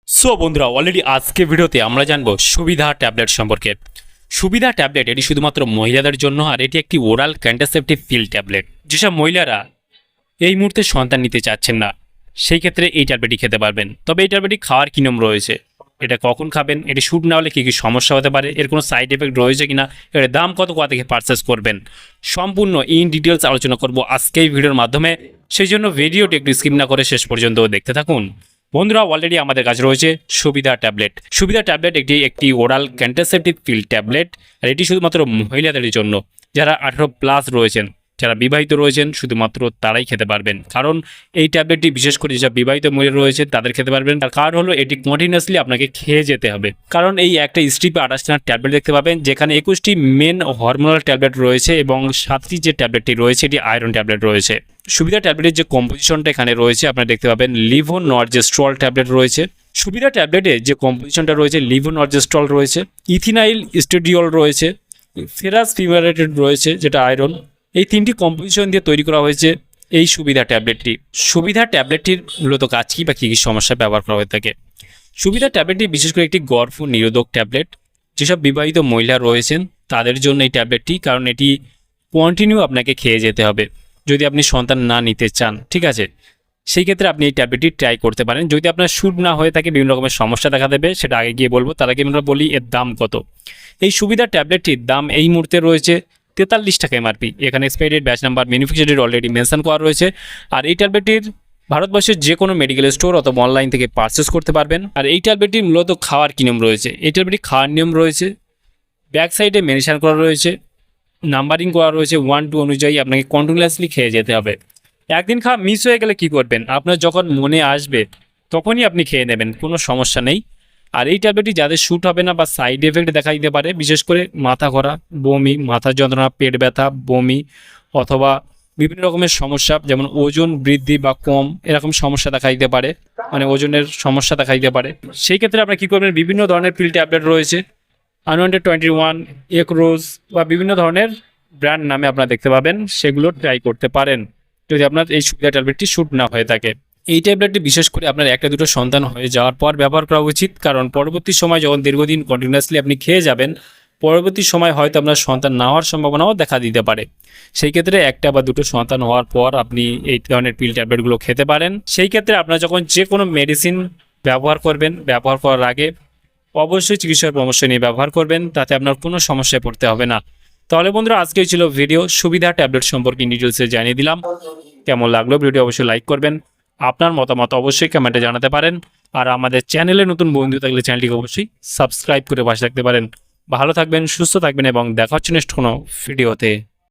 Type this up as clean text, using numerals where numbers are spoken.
So বন্ধুরা already আজকে ভিডিওতে আমরা জানবো সুবিধা ট্যাবলেট সম্পর্কে। সুবিধা ট্যাবলেট এটি শুধুমাত্র মহিলাদের জন্য, আর এটি একটি ওরাল কন্ট্রাসেপটিভ পিল ট্যাবলেট। যেসব মহিলারা এই মুহূর্তে সন্তান নিতে চাচ্ছেন না, সেই ক্ষেত্রে এই ট্যাবলেটটি খেতে পারবেন। তবে এই ট্যাবলেটটি খাওয়ার কী নিয়ম রয়েছে, এটা কখন খাবেন, এটি শ্যুট না হলে কী কী সমস্যা হতে পারে, এর কোনো সাইড এফেক্ট রয়েছে কিনা, এর দাম কত, কোথা থেকে পারচেস করবেন, সম্পূর্ণ ইন ডিটেলস আলোচনা করব আজকে এই ভিডিওর মাধ্যমে। সেই জন্য ভিডিওটি একটু স্কিপ না করে শেষ পর্যন্ত দেখতে থাকুন। বন্ধুরা অলরেডি আমাদের কাছে রয়েছে সুবিধা ট্যাবলেট। সুবিধা ট্যাবলেট একটি ওরাল কন্ট্রাসেপটিভ পিল ট্যাবলেট, আর এটি শুধুমাত্র মহিলাদের জন্য। যারা 18+ রয়েছেন, যারা বিবাহিত রয়েছেন, শুধুমাত্র তারাই খেতে পারবেন। কারণ এই ট্যাবলেটটি বিশেষ করে যেসব বিবাহিত মহিলা রয়েছে তাদের খেতে পারবেন। তার কারণ হলো এটি কন্টিনিউয়াসলি আপনাকে খেয়ে যেতে হবে। কারণ এই একটা স্ট্রিপে 28টা ট্যাবলেট দেখতে পাবেন, যেখানে 21টি মেন হরমোনাল ট্যাবলেট রয়েছে এবং 7টি যে ট্যাবলেটটি রয়েছে এটি আয়রন ট্যাবলেট রয়েছে। সুবিধা ট্যাবলেটের যে কম্পোজিশনটা এখানে রয়েছে আপনারা দেখতে পাবেন, লিভোনর্জেস্ট্রল ট্যাবলেট রয়েছে। সুবিধা ট্যাবলেটে যে কম্পোজিশনটা রয়েছে, লিভোনর্জেস্ট্রল রয়েছে, ইথিনাইল স্টেডিওল রয়েছে, ফেরাস ফিউমারেটেড রয়েছে যেটা আয়রন। এই তিনটি কম্পোজিশন দিয়ে তৈরি করা হয়েছে এই সুবিধা ট্যাবলেটটি। সুবিধা ট্যাবলেটটির মূলত কাজ কী বা কী কী সমস্যা ব্যবহার করা হয়ে থাকে। সুবিধা ট্যাবলেটটি বিশেষ করে একটি গর্ভ নিরোধক ট্যাবলেট। যেসব বিবাহিত মহিলা রয়েছেন তাদের জন্য এই ট্যাবলেটটি, কারণ এটি কন্টিনিউ আপনাকে খেয়ে যেতে হবে যদি আপনি সন্তান না নিতে চান, ঠিক আছে। সেই ক্ষেত্রে আপনি এই ট্যাবলেটটি ট্রাই করতে পারেন। যদি আপনার শ্যুট না হয়ে থাকে, বিভিন্ন রকমের সমস্যা দেখা দেবে, সেটা আগে গিয়ে বলবো। তার আগে আমরা বলি এর দাম কত। এই সুবিধা ট্যাবলেটটির দাম এই মুহূর্তে রয়েছে 43 টাকা এমআরপি। এখানে expiry date, batch number, manufacture date already mention করা রয়েছে। আর এই ট্যাবলেটটির ভারতবর্ষের যে কোনো মেডিকেল স্টোর অথবা অনলাইন থেকে পারচেস করতে পারবেন। আর এই ট্যাবলেটটির মূলত খাওয়ার কী নিয়ম রয়েছে, এই ট্যাবলেটটি খাওয়ার নিয়ম রয়েছে, ব্যাক সাইডে মেনশন করা রয়েছে, নাম্বারিং করা রয়েছে 1-2 অনুযায়ী আপনাকে কন্টিনিউয়াসলি খেয়ে যেতে হবে। একদিন খাওয়া মিস হয়ে গেলে কি করবেন, আপনার যখন মনে আসবে তখনই আপনি খেয়ে নেবেন, কোনো সমস্যা নেই। আর এই ট্যাবলেটটি যাদের শ্যুট হবে না বা সাইড এফেক্ট দেখা দিতে পারে, বিশেষ করে মাথা ঘোরা, বমি, মাথার যন্ত্রণা, পেট ব্যথা, বমি অথবা বিভিন্ন রকমের সমস্যা, যেমন ওজন বৃদ্ধি বা কম, এরকম সমস্যা দেখা দিতে পারে, মানে ওজনের সমস্যা দেখা দিতে পারে। সেই ক্ষেত্রে আপনারা কী করবেন, বিভিন্ন ধরনের পিল ট্যাবলেট রয়েছে, আনওয়ান্টেড 21, একরোজ বা বিভিন্ন ধরনের ব্র্যান্ড নামে আপনারা দেখতে পাবেন, সেগুলো ট্রাই করতে পারেন যদি আপনার এই সুবিধা ট্যাবলেটটি শ্যুট না হয়ে থাকে। এই ট্যাবলেটটি বিশেষ করে আপনার 1-2 সন্তান হয়ে যাওয়ার পর ব্যবহার করা উচিত, কারণ পরবর্তী সময় যখন দীর্ঘদিন কন্টিনিউয়াসলি আপনি খেয়ে যাবেন, পরবর্তী সময় হয়তো আপনার সন্তান না হওয়ার সম্ভাবনাও দেখা দিতে পারে। সেই ক্ষেত্রে 1 বা 2 সন্তান হওয়ার পর আপনি এই ধরনের পিল ট্যাবলেটগুলো খেতে পারেন। সেই ক্ষেত্রে আপনারা যখন যে কোনো মেডিসিন ব্যবহার করবেন, ব্যবহার করার আগে অবশ্যই চিকিৎসার পরামর্শ নিয়ে ব্যবহার করবেন, তাতে আপনার কোনো সমস্যায় পড়তে হবে না। তাহলে বন্ধুরা আজকেই ছিল ভিডিও, সুবিধা ট্যাবলেট সম্পর্কে ডিটেলসে জানিয়ে দিলাম। কেমন লাগলো ভিডিও অবশ্যই লাইক করবেন, আপনার মতামত অবশ্যই কমেন্টে জানাতে পারেন। আর আমাদের চ্যানেলে নতুন বন্ধু থাকলে চ্যানেলটিকে অবশ্যই সাবস্ক্রাইব করে পাশে থাকতে পারেন। ভালো থাকবেন, সুস্থ থাকবেন এবং দেখা হচ্ছে নেক্সট কোনো ভিডিওতে।